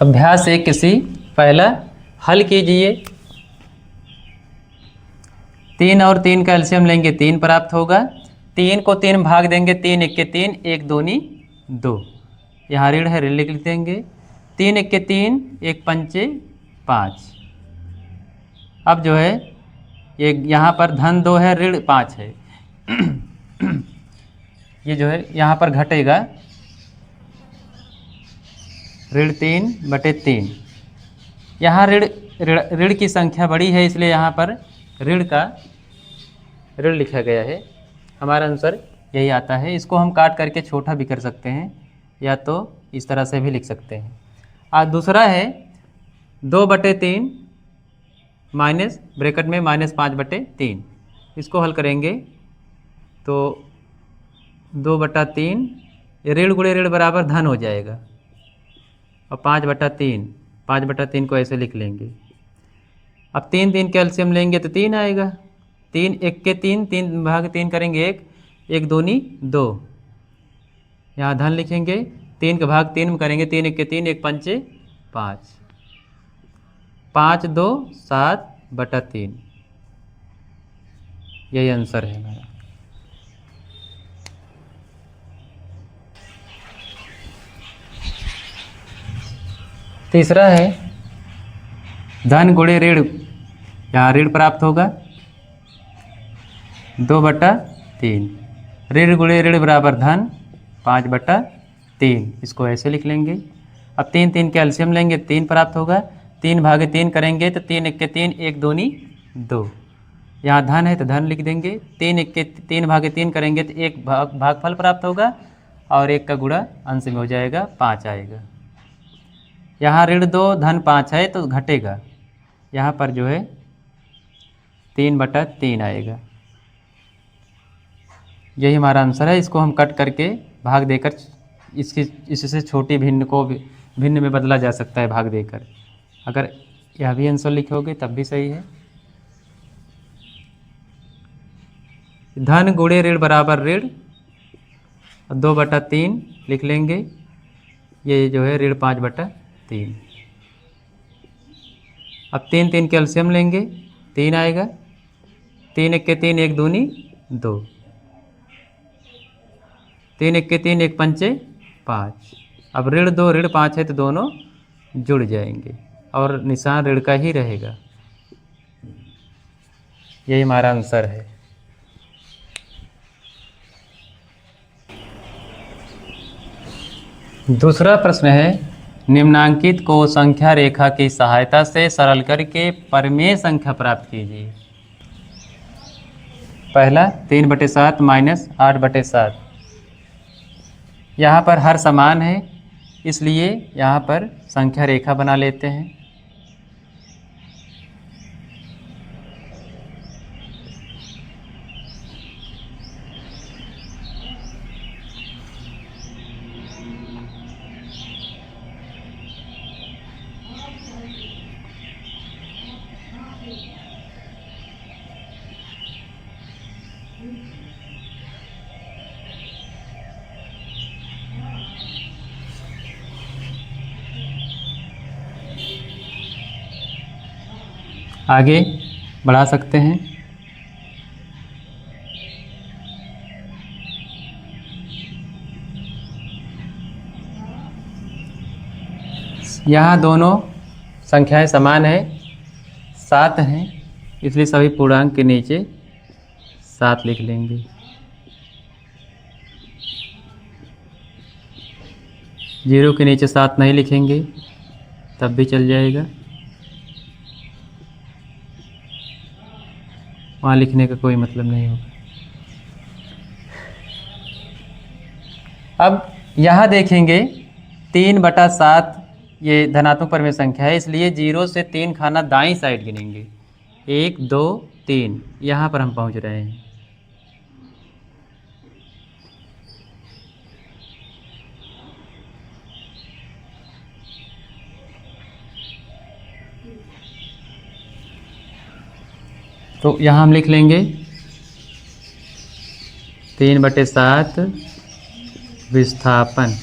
अभ्यास एक किसी पहला हल कीजिए। 3 और 3 का एलसीएम लेंगे 3 प्राप्त होगा। 3 को 3 भाग देंगे, 3 1 के 3, 1 दूनी 2, यहाँ ऋण है ऋण लिख देंगे। 3 1 के 3, 1 पंचे 5। अब जो है ये यहाँ पर धन 2 है, ऋण 5 है। ये जो है यहाँ पर घटेगा ऋण 3/3। यहाँ ऋण ऋण की संख्या बड़ी है, इसलिए यहाँ पर ऋण लिखा गया है। हमारा आंसर यही आता है। इसको हम काट करके छोटा भी कर सकते हैं, या तो इस तरह से भी लिख सकते हैं। आज दूसरा है 2/3 माइनस ब्रैकेट में -5/3। इसको हल करेंगे तो 2/3 ऋण गुणे ऋण बराबर धन हो जाएगा, और 5/3 को ऐसे लिख लेंगे। अब 3 3 कैल्शियम लेंगे तो 3 आएगा। 3 1 के 3, 3 भाग 3 करेंगे 1, 1 दूनी 2, यहाँ धन लिखेंगे। 3 का भाग 3 में करेंगे, 3 1 के 3, 1 पंचे 5, 5 2 7/3। यही आंसर है हमारा। तीसरा है धन गुणे ऋण, यहाँ ऋण प्राप्त होगा 2/3। ऋण गुणे ऋण बराबर धन 5/3। इसको ऐसे लिख लेंगे। अब 3 3 के एलसीएम लेंगे, 3 प्राप्त होगा। 3 भागे 3 करेंगे तो 3 1 के 3, 1 दूनी 2, यहाँ धन है तो धन लिख देंगे। 3 1 के 3 भागे 3 करेंगे तो 1 भागफल प्राप्त होगा, और 1 का गुणा अंश में हो जाएगा, 5 आएगा। यहाँ ऋण 2 धन 5 है तो घटेगा, यहाँ पर जो है 3/3 आएगा। यही हमारा आंसर है। इसको हम कट करके भाग देकर इससे छोटी भिन्न को भिन्न में बदला जा सकता है भाग देकर। अगर यह भी आंसर लिखोगे तब भी सही है। धन गुणे ऋण बराबर ऋण, 2/3 लिख लेंगे। ये जो है ऋण 5/3। अब 3 3 कैल्शियम लेंगे, 3 आएगा। 3 1 के 3, 1 दूनी 2, 3 1 के 3, 1 पंचे 5। अब ऋण 2 ऋण 5 है तो दोनों जुड़ जाएंगे, और निशान ऋण का ही रहेगा। यही हमारा आंसर है। दूसरा प्रश्न है, निम्नांकित को संख्या रेखा की सहायता से सरल करके परिमेय संख्या प्राप्त कीजिए। पहला 3/7 माइनस 8/7। यहाँ पर हर समान है, इसलिए यहाँ पर संख्या रेखा बना लेते हैं। आगे बढ़ा सकते हैं। यहाँ दोनों संख्याएं समान है, 7 हैं, इसलिए सभी पूर्णांक के नीचे 7 लिख लेंगे। जीरो के नीचे 7 नहीं लिखेंगे तब भी चल जाएगा, वहाँ लिखने का कोई मतलब नहीं होगा। अब यहाँ देखेंगे 3/7 ये धनात्मक परिमेय संख्या है, इसलिए 0 से 3 खाना दाईं साइड गिनेंगे। 1 2 3, यहाँ पर हम पहुँच रहे हैं। तो यहाँ हम लिख लेंगे 3/7 विस्थापन।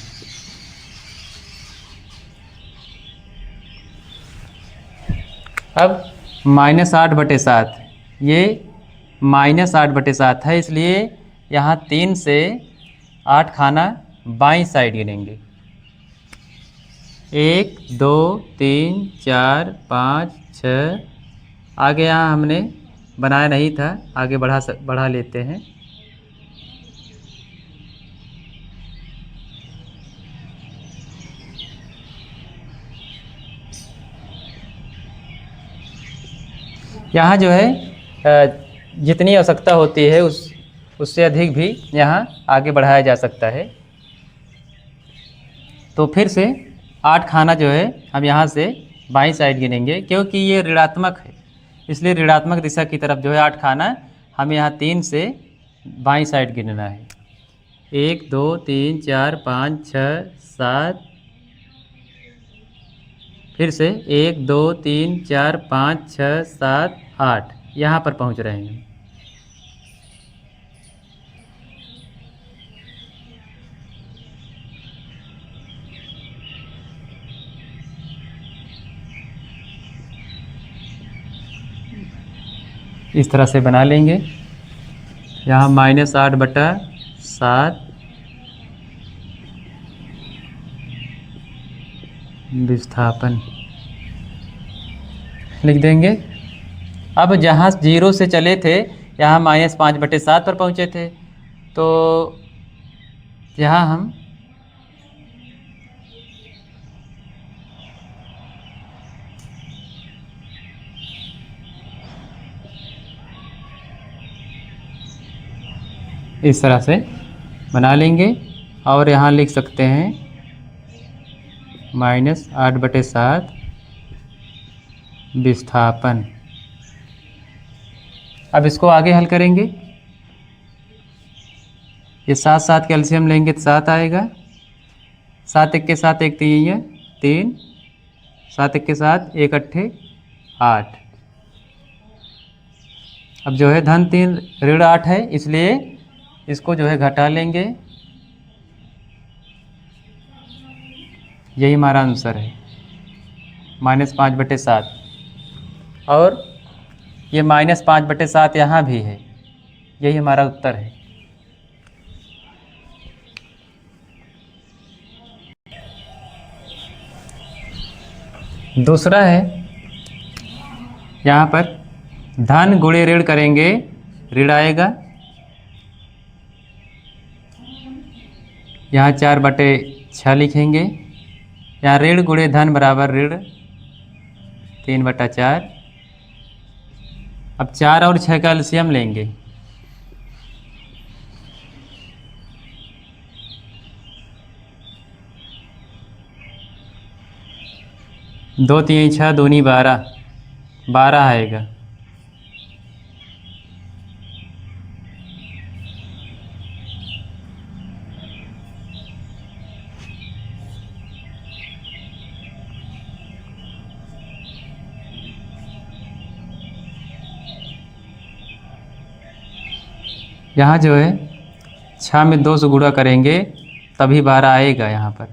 अब -8/7, ये -8/7 है, इसलिए यहाँ 3 से 8 खाना बाईं साइड गिनेंगे। 1 2 3 4 5 6। आगे यहाँ हमने बनाया नहीं था, आगे बढ़ा लेते हैं। यहाँ जो है जितनी आवश्यकता होती है उससे अधिक भी यहाँ आगे बढ़ाया जा सकता है। तो फिर से 8 खाना जो है हम यहाँ से बाईं साइड गिनेंगे, क्योंकि ये ऋणात्मक है, इसलिए ऋणात्मक दिशा की तरफ जो है 8 खाना हमें यहाँ 3 से बाईं साइड गिनना है। 1 2 3 4 5 6 7। फिर से 1 2 3 4 5 6 7 8, यहाँ पर पहुँच रहे हैं। इस तरह से बना लेंगे। यहाँ -8/7 विस्थापन लिख देंगे। अब जहाँ 0 से चले थे यहाँ -5/7 पर पहुँचे थे, तो यहाँ हम इस तरह से बना लेंगे और यहाँ लिख सकते हैं -8/7 विस्थापन। अब इसको आगे हल करेंगे। ये 7 7 कैल्शियम लेंगे तो 7 आएगा। 7 1 के साथ 1 3 है 3, 7 1 के साथ 1 8 8। अब जो है धन 3 ऋण 8 है, इसलिए इसको जो है घटा लेंगे। यही हमारा आंसर है, -5/7। और ये -5/7 यहाँ भी है, यही हमारा उत्तर है। दूसरा है, यहाँ पर धन गुणे ऋण करेंगे, ऋण आएगा। यहाँ 4/6 लिखेंगे। यहाँ ऋण गुणे धन बराबर ऋण 3/4। अब 4 और 6 का एलसीएम लेंगे। 2 3 6 दूनी 12, 12 आएगा। यहाँ जो है 6 में 2 से गुणा करेंगे तभी 12 आएगा। यहाँ पर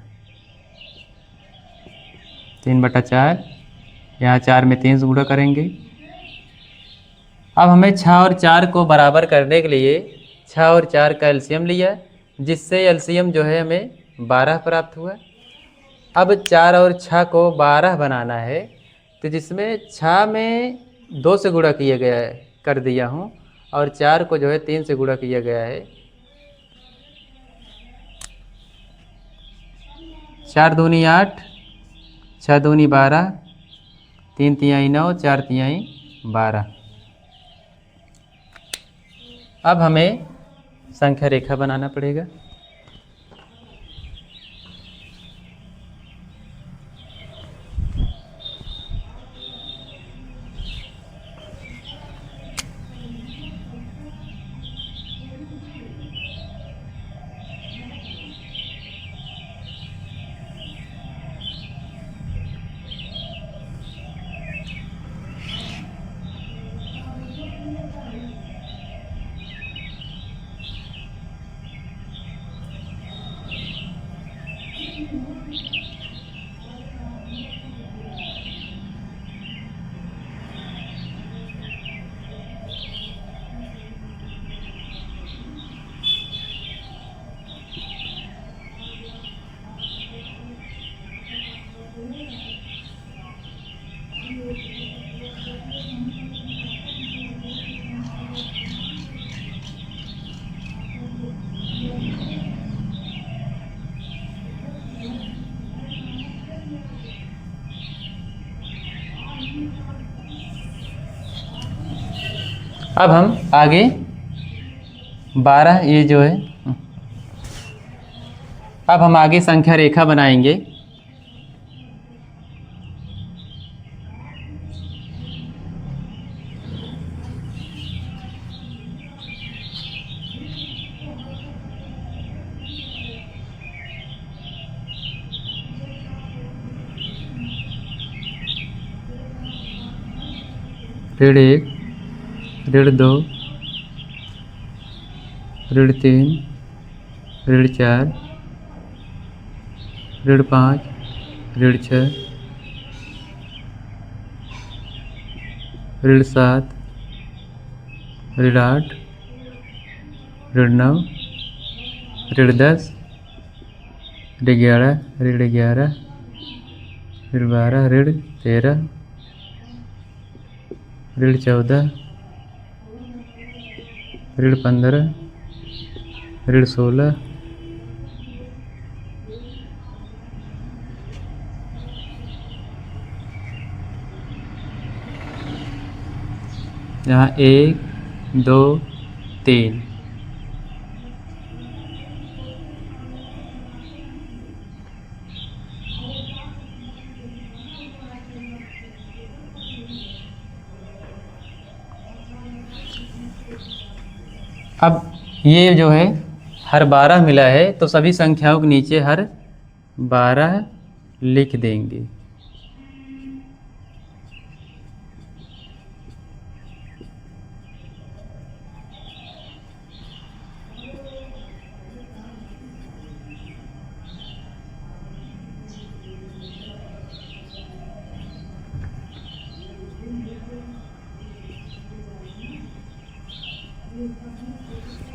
3/4, यहाँ 4 में 3 से गुणा करेंगे। अब हमें 6 और 4 को बराबर करने के लिए 6 और 4 का एलसीएम लिया, जिससे एलसीएम जो है हमें 12 प्राप्त हुआ। अब 4 और 6 को 12 बनाना है, तो जिसमें 6 में 2 से गुणा किया गया है कर दिया हूँ, और 4 को जो है 3 से गुणा किया गया है। 4 दूनी 8, 6 दूनी 12, 3 तिहाई 9, 4 तिहाई 12। अब हमें संख्या रेखा बनाना पड़ेगा। अब हम आगे 12 ये जो है, अब हम आगे संख्या रेखा बनाएंगे। ऋण 1, ऋण 2, ऋण 3, ऋण 4, ऋण 5, ऋण 6, ऋण 7, ऋण 8, ऋण 9, ऋण 10, ऋण 11, ऋण 11, ऋण 12, ऋण 13, ऋण 14, ऋण 15, ऋण 16, यहाँ 1, 2, 3। अब ये जो है हर 12 मिला है तो सभी संख्याओं के नीचे हर 12 लिख देंगे।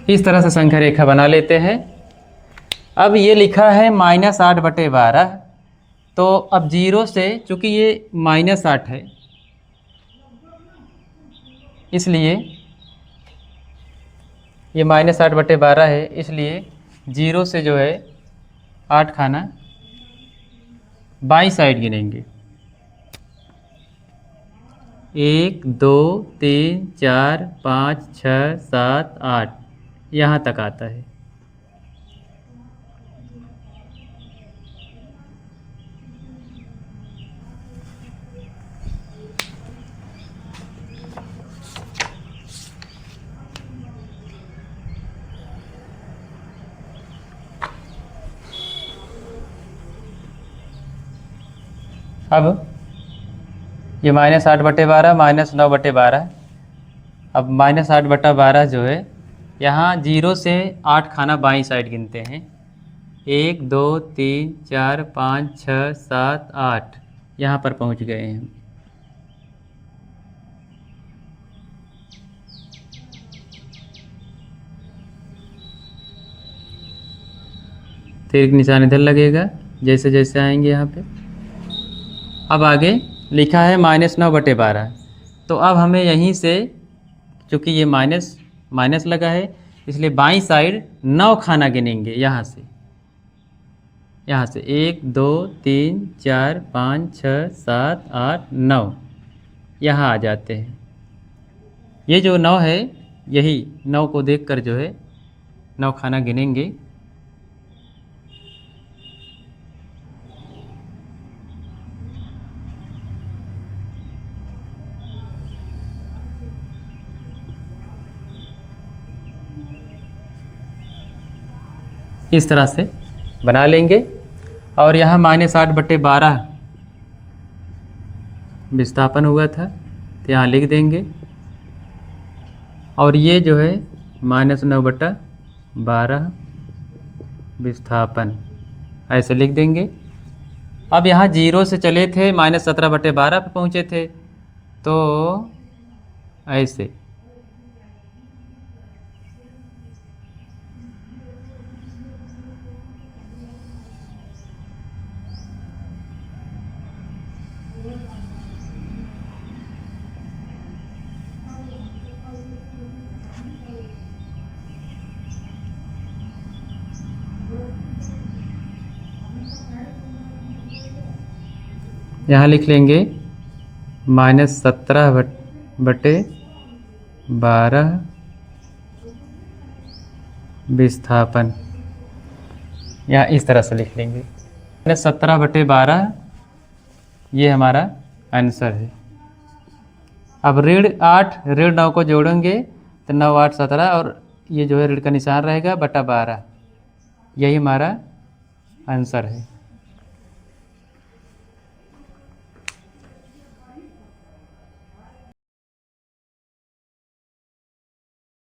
इस तरह से संख्या रेखा बना लेते हैं। अब ये लिखा है -8/12, तो अब 0 से, चूँकि ये -8 है इसलिए ये -8/12 है, इसलिए 0 से जो है 8 खाना बाईं साइड गिनेंगे। 1, 2, 3, 4, 5, 6, 7, 8 यहाँ तक आता है। अब ये -8/12 -9/12। अब -8/12 जो है, यहाँ 0 से 8 खाना बाईं साइड गिनते हैं। 1, 2, 3, 4, 5, 6, 7, 8 यहाँ पर पहुँच गए हैं। तीर का निशान इधर लगेगा जैसे जैसे आएंगे यहाँ पे। अब आगे लिखा है -9/12, तो अब हमें यहीं से, चूँकि ये माइनस लगा है इसलिए बाईं साइड 9 खाना गिनेंगे। यहाँ से 1, 2, 3, 4, 5, 6, 7, 8, 9 यहाँ आ जाते हैं। ये जो 9 है, यही 9 को देखकर जो है 9 खाना गिनेंगे। इस तरह से बना लेंगे। और यहाँ -8/12 विस्थापन हुआ था तो यहाँ लिख देंगे। और ये जो है -9/12 विस्थापन ऐसे लिख देंगे। अब यहाँ 0 से चले थे -17/12 पे पहुँचे थे, तो ऐसे यहाँ लिख लेंगे -17/12 12 विस्थापन, या इस तरह से लिख लेंगे। 17/12 ये हमारा आंसर है। अब ऋण 8 ऋण 9 को जोड़ेंगे तो 9 8 17, और ये जो है ऋण का निशान रहेगा बटा 12, यही हमारा आंसर है।